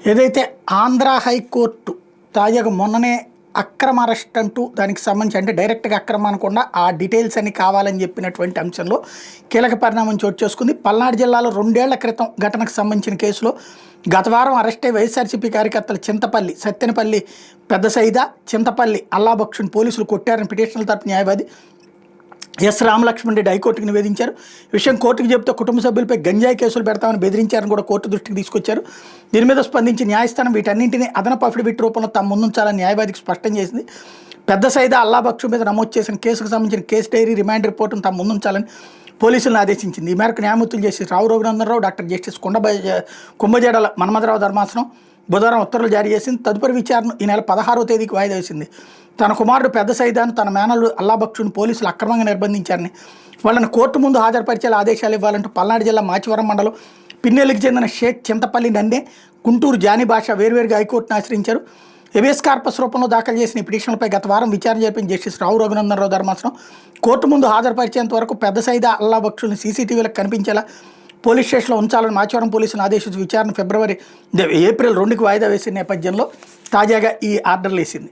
ఏదైతే ఆంధ్ర హైకోర్టు తాజాగా మొన్ననే అక్రమ అరెస్ట్ అంటూ దానికి సంబంధించి అంటే డైరెక్ట్గా అక్రమం అనకుండా ఆ డీటెయిల్స్ అన్ని కావాలని చెప్పినటువంటి అంశంలో కీలక పరిణామం చోటు చేసుకుంది. పల్నాడు జిల్లాలో 2 ఏళ్ల క్రితం ఘటనకు సంబంధించిన కేసులో గత వారం అరెస్ట్ అయ్యి వైఎస్ఆర్సీపీ కార్యకర్తలు చింతపల్లి, సత్తెనపల్లి పెద్ద సైదా, చింతపల్లి అల్లాబక్షుని పోలీసులు కొట్టారని పిటిషనల్ తరపు న్యాయవాది ఎస్ రామలక్ష్మణ్ రెడ్డి హైకోర్టుకు నివేదించారు. విషయం కోర్టుకు చెబితే కుటుంబ సభ్యులపై గంజాయి కేసులు పెడతామని బెదిరించారని కూడా కోర్టు దృష్టికి తీసుకొచ్చారు. దీని మీద స్పందించి న్యాయస్థానం వీటన్నింటినీ అదనపు అఫిడవిట్ రూపంలో తమ ముందుంచాలని న్యాయవాదికి స్పష్టం చేసింది. పెద్ద సైదా అల్లాబక్షు మీద నమోదు చేసిన కేసుకు సంబంధించిన కేసు డైరీ, రిమాండ్ రిపోర్టును తమ ముందుంచాలని పోలీసులను ఆదేశించింది. ఈ మేరకు న్యాయమూర్తులు జస్టిస్ రావు రఘునందనరావు, డాక్టర్ జస్టిస్ కుంభజేడల మన్మథరావు ధర్మాసనం బుధవారం ఉత్తర్వులు జారీ చేసింది. తదుపరి విచారణ ఈ నెల 16వ తేదీకి వాయిదా వేసింది. తన కుమారుడు పెద్ద సైదాను, తన మేనల్లుడు అల్లాబక్షుని పోలీసులు అక్రమంగా నిర్బంధించారని, వాళ్ళని కోర్టు ముందు హాజరుపరిచేలా ఆదేశాలు ఇవ్వాలంటూ పల్నాడు జిల్లా మాచివరం మండలం పిన్నెల్లికి చెందిన షేక్ చింతపల్లి నందే, గుంటూరు జానీ భాష వేర్వేరుగా హైకోర్టును ఆశ్రయించారు. హెబియస్ కార్పస్ రూపంలో దాఖలు చేసిన ఈ పిటిషన్లపై గత వారం విచారణ జరిపిన జస్టిస్ రావు రఘునందనరావు ధర్మాసనం కోర్టు ముందు హాజరుపరిచేంత వరకు పెద్ద సైదా అల్లాబక్షుని సీసీటీవీలకు కనిపించేలా పోలీస్ స్టేషన్లో ఉంచాలని మాచివరం పోలీసులను ఆదేశించి విచారణ ఏప్రిల్ 2కి వాయిదా వేసిన నేపథ్యంలో తాజాగా ఈ ఆర్డర్లు వేసింది.